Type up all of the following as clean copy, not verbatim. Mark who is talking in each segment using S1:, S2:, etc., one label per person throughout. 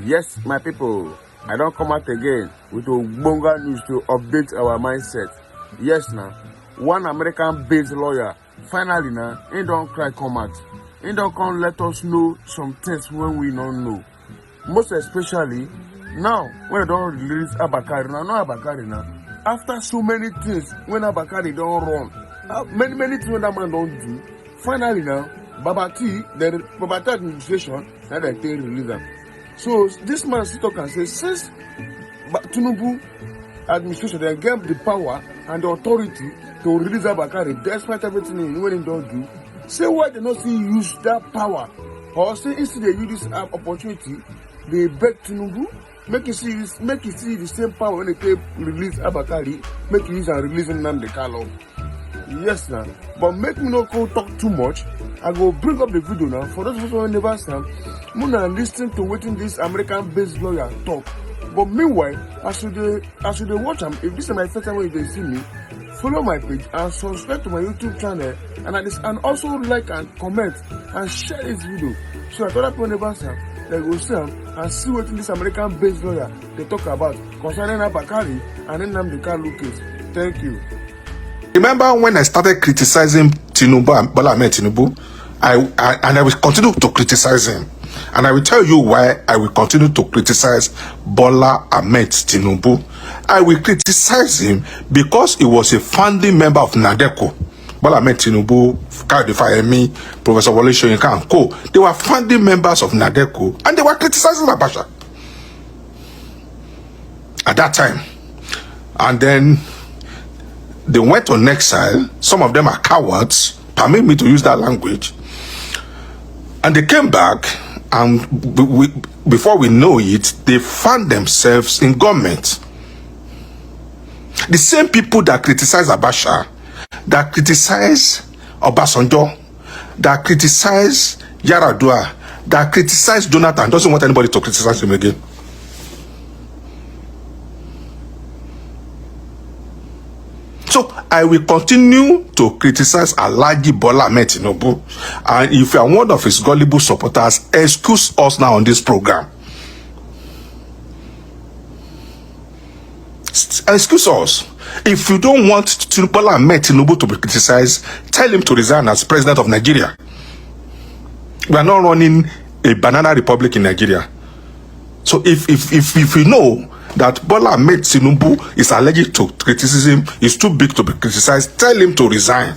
S1: Yes, my people, I don't come out again with Ogbonga news to update our mindset. Yes, now, one American-based lawyer, finally now, he don't cry come out. He don't come let us know some things when we don't know. Most especially, now, when they don't release Abakari, now, not Abakari now, after so many things, when Abakari don't run, many things when that man don't do, finally now, Babati administration, now they take release them. So this man sit up and say, since Tinubu administration they get the power and the authority to release Abakari, despite everything he don't do, say why they not see use that power, or say instead they use this opportunity, they beg Tinubu, make you see the same power when they take release Abakari, make you use and release Nnamdi Kanu. Yes, now, but make me not go talk too much. I go bring up the video now. For those who never stand, Muna listen to what this American-based lawyer talk. But meanwhile, I should watch them. If this is my first time when you see me, follow my page and subscribe to my YouTube channel, and also like and comment and share this video so that other people never stand. They go see and see what this American-based lawyer they talk about concerning Abakari and Nnamdi Kanu case. Thank you.
S2: Remember when I started criticizing Tinubu, Bola Ahmed Tinubu, I will continue to criticize him. And I will tell you why I will continue to criticize Bola Ahmed Tinubu. I will criticize him because he was a founding member of NADECO. Bola Ahmed Tinubu, Kayode Fayemi, Professor Wole Soyinka and co. They were founding members of NADECO and they were criticizing Abacha at that time. And then they went on exile. Some of them are cowards. Permit me to use that language. And they came back, and before we know it, they found themselves in government. The same people that criticize Abacha, that criticize Obasanjo, that criticize Yaradua, that criticize Jonathan, doesn't want anybody to criticize him again. So I will continue to criticize Alhaji Bola Ahmed Tinubu, and if you are one of his gullible supporters, excuse us now on this program. Excuse us. If you don't want Bola Ahmed Tinubu to be criticized, tell him to resign as president of Nigeria. We are not running a banana republic in Nigeria. So if you know that Bola Ahmed Tinubu is allergic to criticism, is too big to be criticized, tell him to resign.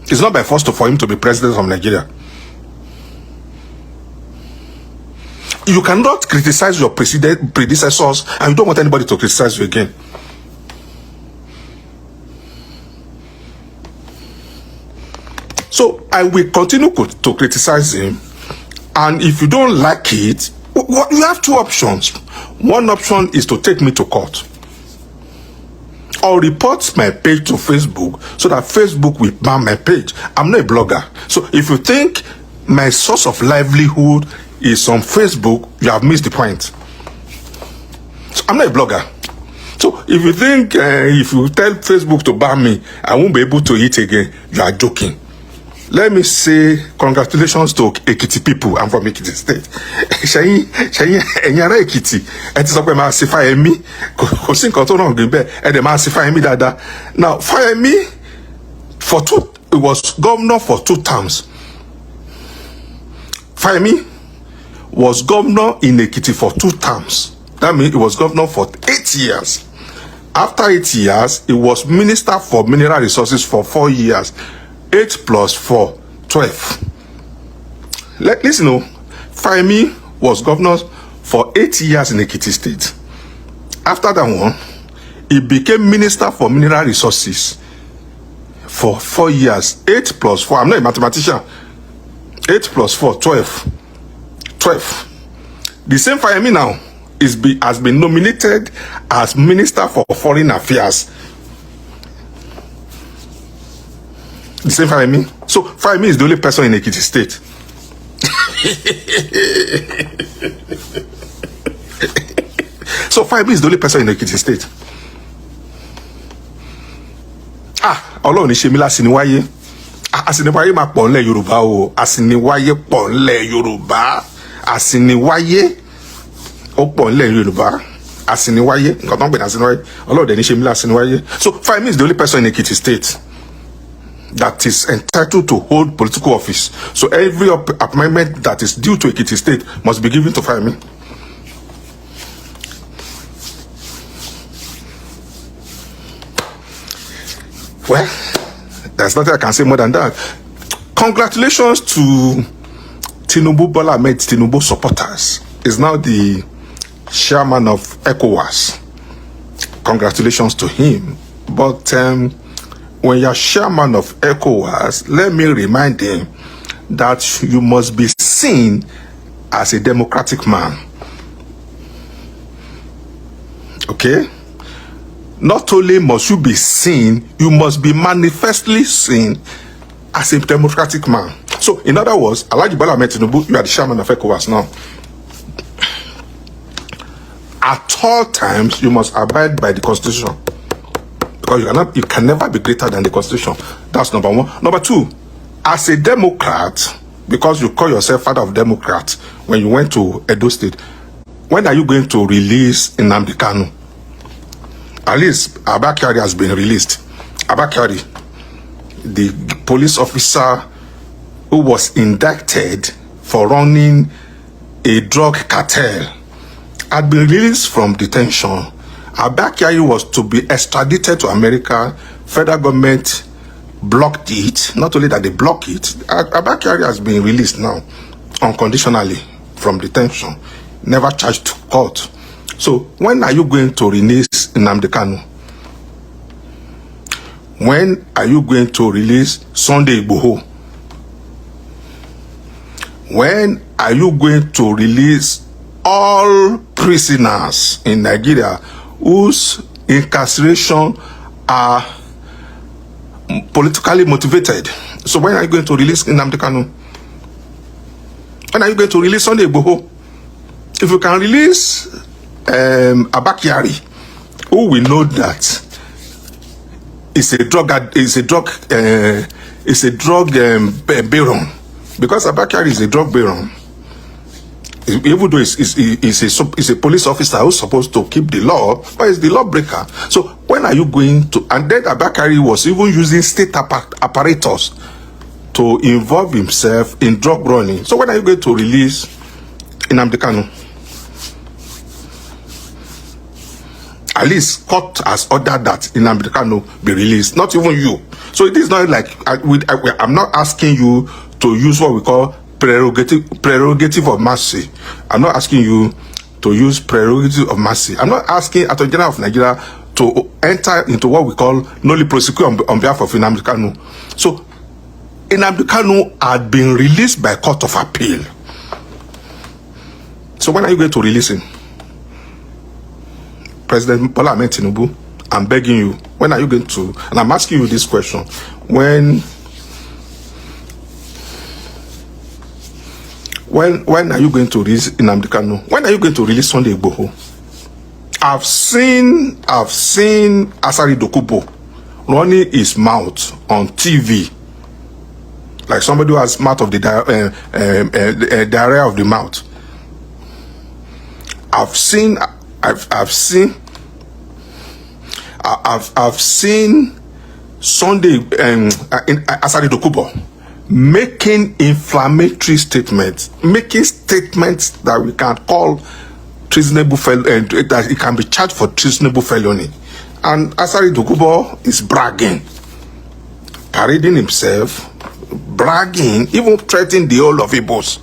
S2: It's not by force for him to be president of Nigeria. You cannot criticize your predecessors and you don't want anybody to criticize you again. So I will continue to criticize him, and if you don't like it, you have two options. One option is to take me to court or report my page to Facebook so that Facebook will ban my page. I'm not a blogger. So if you think my source of livelihood is on Facebook, you have missed the point. So I'm not a blogger. So if you think if you tell Facebook to ban me, I won't be able to eat again, you are joking. Let me say congratulations to Ekiti people. I'm from Ekiti State. Enyara Ekiti. It is up with my Fayemi. Now, Fayemi he was governor for 2 terms. Fayemi was governor in Ekiti for 2 terms. That means he was governor for 8 years. After 8 years, he was minister for mineral resources for 4 years. 8 plus 4, 12. Listen, Fayemi was governor for 8 years in Ekiti State. After that one, he became minister for mineral resources for 4 years. 8 plus 4, I'm not a mathematician. 8 plus 4, 12. 12. The same Fayemi now has been nominated as Minister for Foreign Affairs. The same Fayemi. So Fayemi is the only person in Ekiti State. So Fayemi is the only person in Ekiti State. Ọlọ́run ní ṣe mí lásìníwáyé. Àsìníwáyé máa pọ̀ ńlẹ̀ Yorùbá o. Àsìníwáyé pọ̀ ńlẹ̀ Yorùbá. Àsìníwáyé Opo nle Yoruba. Asiniwaye. Nǹkan tó ń pè ní Asiniwaye. Ọlọ́dẹ ní ṣe mí l'Asiniwaye. So Femi is the only person in Ekiti State that is entitled to hold political office. So every appointment that is due to Ekiti State must be given to Femi. Well, there's nothing I can say more than that. Congratulations to Tinubu Bola Ahmed Tinubu supporters. Is now the chairman of ECOWAS. Congratulations to him. But when you're chairman of ECOWAS, let me remind him that you must be seen as a democratic man. Okay? Not only must you be seen, you must be manifestly seen as a democratic man. So, in other words, Alhaji Bola Ahmed Tinubu, you are the chairman of ECOWAS now. At all times, you must abide by the Constitution. Because you can never be greater than the Constitution. That's number one. Number two, as a Democrat, because you call yourself father of Democrats, when you went to Edo State, when are you going to release Nnamdi Kanu? At least Abba Kyari has been released. Abba Kyari, the police officer who was indicted for running a drug cartel, had been released from detention. Abba Kyari was to be extradited to America. Federal government blocked it. Not only that they blocked it, Abba Kyari has been released now unconditionally from detention, never charged to court. So when are you going to release Nnamdi Kanu? When are you going to release Sunday Igboho? When are you going to release all prisoners in Nigeria whose incarceration are politically motivated? So when are you going to release Nnamdi Kanu? When are you going to release Sunday Igboho? If you can release Abba Kyari, who we know that is a drug baron, because Abba Kyari is a drug baron, even though he's a police officer who's supposed to keep the law, but he's the lawbreaker. So when are you going to? And then Abba Kyari was even using state apparatus to involve himself in drug running. So when are you going to release Nnamdi Kanu? At least court has ordered that Nnamdi Kanu be released, not even you. So it is not like I'm not asking you to use what we call prerogative of mercy. I'm not asking you to use prerogative of mercy. I'm not asking Attorney General of Nigeria to enter into what we call nolli prosequi on behalf of Nnamdi Kanu. So Nnamdi Kanu had been released by court of appeal. So when are you going to release him? President Bola Ahmed Tinubu, I'm begging you, when are you going to, and I'm asking you this question, when are you going to release Nnamdi Kanu? When are you going to release Sunday Igboho? I've seen Asari Dokubo running his mouth on TV like somebody who has mouth of the diarrhea of the mouth. I've seen Sunday Asari Dokubo making inflammatory statements, making statements that we can call treasonable that it can be charged for treasonable felony. And Asari Dokubo is bragging, parading himself, bragging, even threatening the whole of Igbos.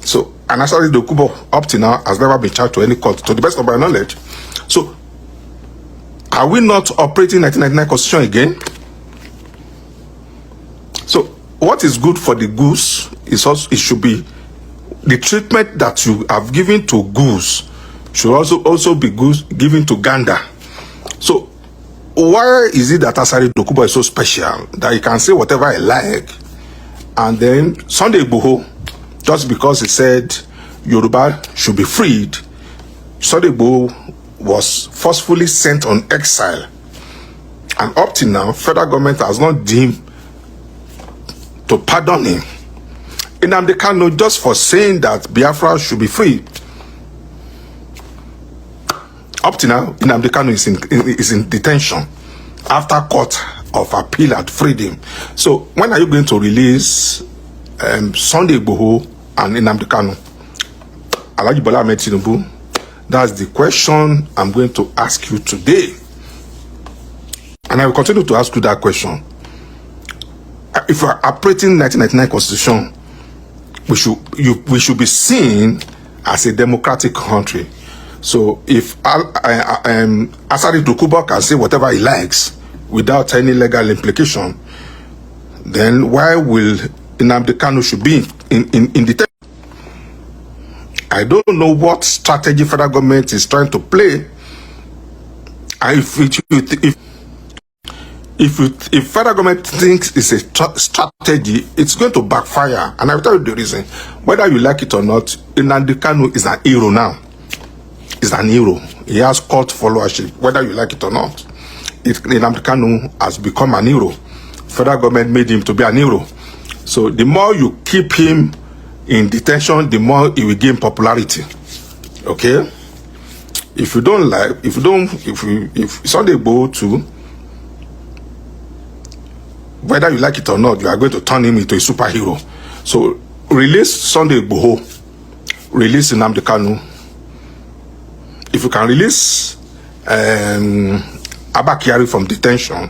S2: So, and Asari Dokubo up to now has never been charged to any court, to the best of my knowledge. So, are we not operating 1999 Constitution again? So, what is good for the goose is also, it should be the treatment that you have given to goose should also be given to gander. So, why is it that Asari Dokubo is so special that he can say whatever he like, and then Sunday Igboho, just because he said Yoruba should be freed, Sunday Igboho was forcefully sent on exile, and up till now, federal government has not deemed to pardon him. Nnamdi Kanu, just for saying that Biafra should be free, Up to now, Nnamdi Kanu is in detention after court of appeal had freed him. So when are you going to release Sunday Igboho and Nnamdi Kanu? Alhaji Bola Ahmed Tinubu? That's the question I'm going to ask you today. And I will continue to ask you that question. If we are operating 1999 Constitution, we should be seen as a democratic country. So if Asari Dokubo can say whatever he likes without any legal implication, then why will Nnamdi Kanu should be in detention? I don't know what strategy federal government is trying to play. If federal government thinks it's a strategy, it's going to backfire. And I will tell you the reason. Whether you like it or not, Nnamdi Kanu is an hero now. He's an hero. He has cult followership, whether you like it or not. Nnamdi Kanu has become an hero. Federal government made him to be an hero. So the more you keep him in detention, the more he will gain popularity. Okay? If Sunday go to, whether you like it or not, you are going to turn him into a superhero. So release Sunday Igboho, release Nnamdi Kanu. If you can release Abba Kyari from detention,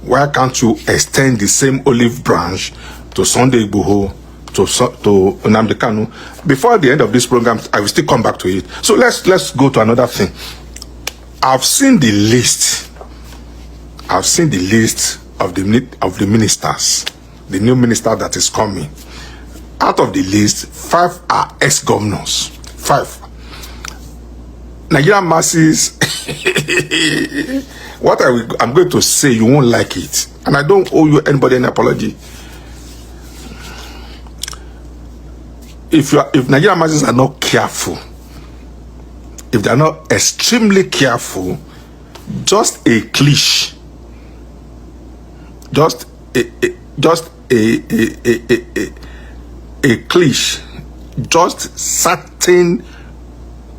S2: why can't you extend the same olive branch to Sunday Igboho, to Nnamdi Kanu? Before the end of this program, I will still come back to it. So let's go to another thing. I've seen the list. I've seen the list of the ministers, the new minister that is coming. Out of the list, 5 are ex-governors. 5. Nigerian masses, what I'm going to say, you won't like it. And I don't owe you anybody an apology. If Nigerian masses are not careful, if they are not extremely careful, just a cliche, just a cliche, just certain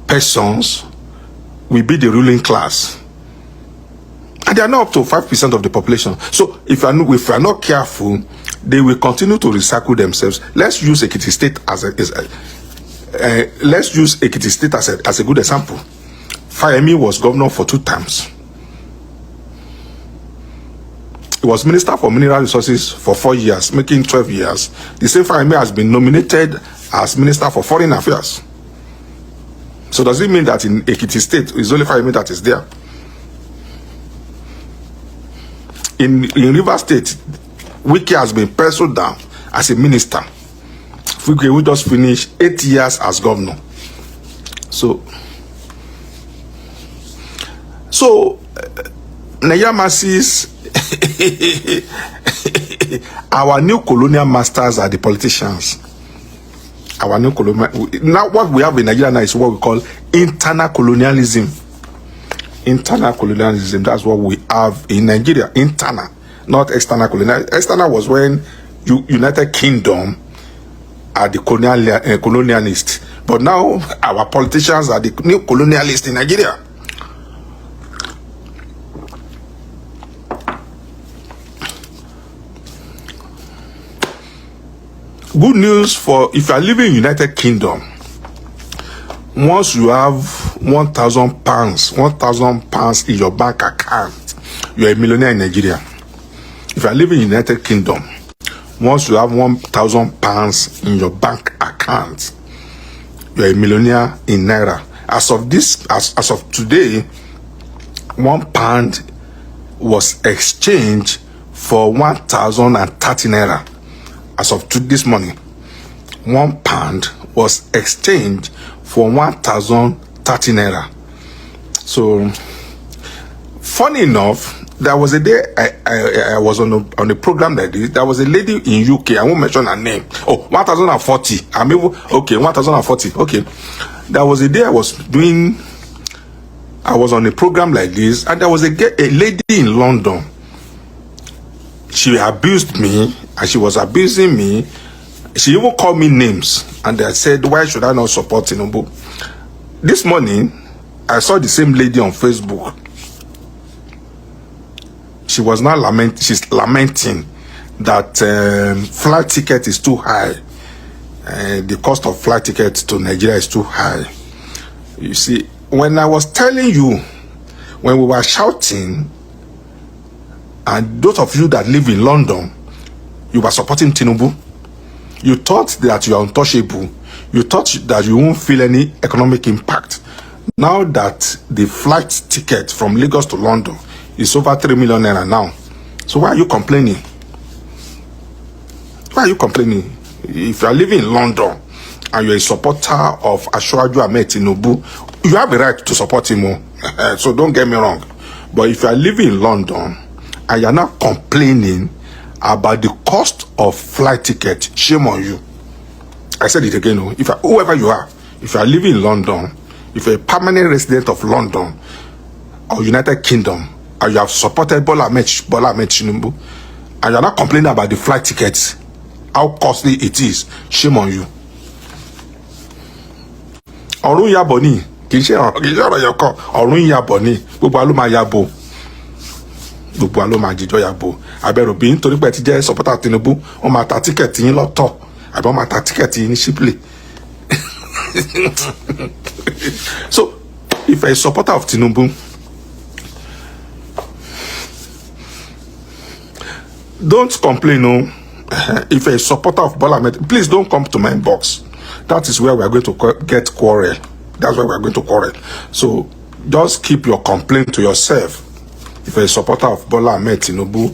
S2: persons will be the ruling class, and they are not up to 5% of the population. So if we are not careful, they will continue to recycle themselves. Let's use Ekiti State as a good example. Fayemi was governor for 2 terms. He was Minister for Mineral Resources for 4 years, making 12 years. The same Fayemi has been nominated as Minister for Foreign Affairs. So does it mean that in Ekiti State, it's only Fayemi that is there? In River State, Wike has been penciled down as a minister. Wike will just finish 8 years as governor. So Nigerian masses, our new colonial masters are the politicians. Our new colonial, now what we have in Nigeria now is what we call internal colonialism. Internal colonialism, that's what we have in Nigeria. Internal, not external colonialism. External was when United Kingdom are the colonialists. But now our politicians are the new colonialists in Nigeria. Good news for if you are living in United Kingdom. Once you have £1,000 in your bank account, you are a millionaire in Nigeria. If you are living in United Kingdom, once you have £1,000 in your bank account, you are a millionaire in Naira. As of today, £1 was exchanged for 1,030 Naira. As of this morning, £1 was exchanged for 1,030 Naira. So, funny enough, there was a day I was on a program like this. There was a lady in UK. I won't mention her name. Oh, 1,040. I'm even okay. 1,040. Okay. There was a day I was on a program like this, and there was a lady in London. She abused me, and she was abusing me. She even called me names, and they said, why should I not support Tinubu? This morning, I saw the same lady on Facebook. She was now she's lamenting that flight ticket is too high. The cost of flight ticket to Nigeria is too high. You see, when I was telling you, when we were shouting, and those of you that live in London, you were supporting Tinubu, you thought that you are untouchable. You thought that you won't feel any economic impact. Now that the flight ticket from Lagos to London is over 3 million naira now, so why are you complaining? Why are you complaining? If you are living in London and you're a supporter of Asiwaju Ahmed Tinubu, you have a right to support him. So don't get me wrong. But if you are living in London and you're not complaining about the cost of flight ticket, shame on you. I said it again. Whoever you are, if you are living in London, if you're a permanent resident of London or United Kingdom, and you have supported Bola Ahmed Tinubu, and you're not complaining about the flight tickets, how costly it is, shame on you. Ọ̀run yabọ̀ ni, kì í ṣe ọ̀rọ̀ yọkọ̀, ọ̀run yabọ̀ ni, gbogbo wa ló máa yabo. Gbogbo wa ló máa jíjọ yabo. Abẹ́rù bí nítorí pé ti jẹ́ supporter Tinubu, wọ́n máa ta tíkẹ̀tì yín lọ́tọ̀, àbí wọ́n máa ta tíkẹ̀tì yín ní cheaply. So, if you're a supporter of Tinubu, don't complain, no. If you're a supporter of Bola Ahmed, please don't come to my inbox. That is where we are going to get quarrel. That's where we are going to quarrel. So just keep your complaint to yourself. If you're a supporter of Bola Ahmed Tinubu,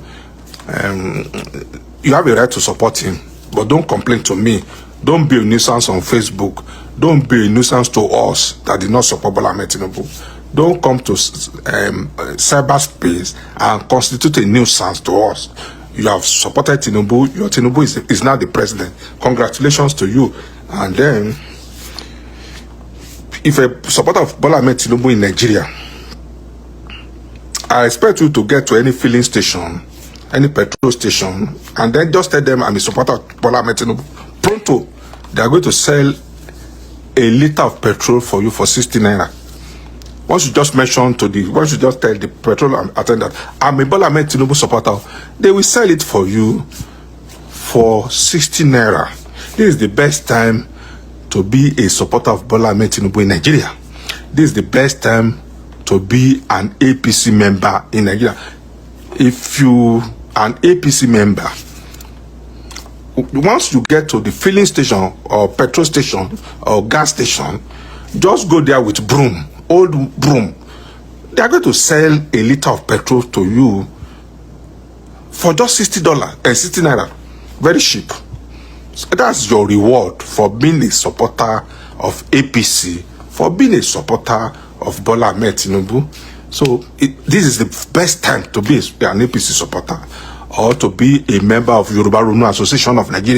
S2: you have a right to support him, but don't complain to me. Don't be a nuisance on Facebook. Don't be a nuisance to us that did not support Bola Ahmed Tinubu. Don't come to cyberspace and constitute a nuisance to us. You have supported Tinubu. Your Tinubu is now the president. Congratulations to you. And then, if a supporter of Bola Ahmed Tinubu in Nigeria, I expect you to get to any filling station, any petrol station, and then just tell them I'm a supporter of Bola Ahmed Tinubu. Pronto, they are going to sell a liter of petrol for you for 60 naira. Once you just once you just tell the petrol attendant, I'm a Bola Ahmed Tinubu supporter, they will sell it for you for 60 naira. This is the best time to be a supporter of Bola Ahmed Tinubu in Nigeria. This is the best time to be an APC member in Nigeria. If you are an APC member, once you get to the filling station or petrol station or gas station, just go there with broom. Old broom. They are going to sell a liter of petrol to you for just $60 and 60 naira. Very cheap. So that's your reward for being a supporter of APC, for being a supporter of Bola Ahmed Tinubu. So this is the best time to be an APC supporter or to be a member of Yoruba Runu Association of Nigeria.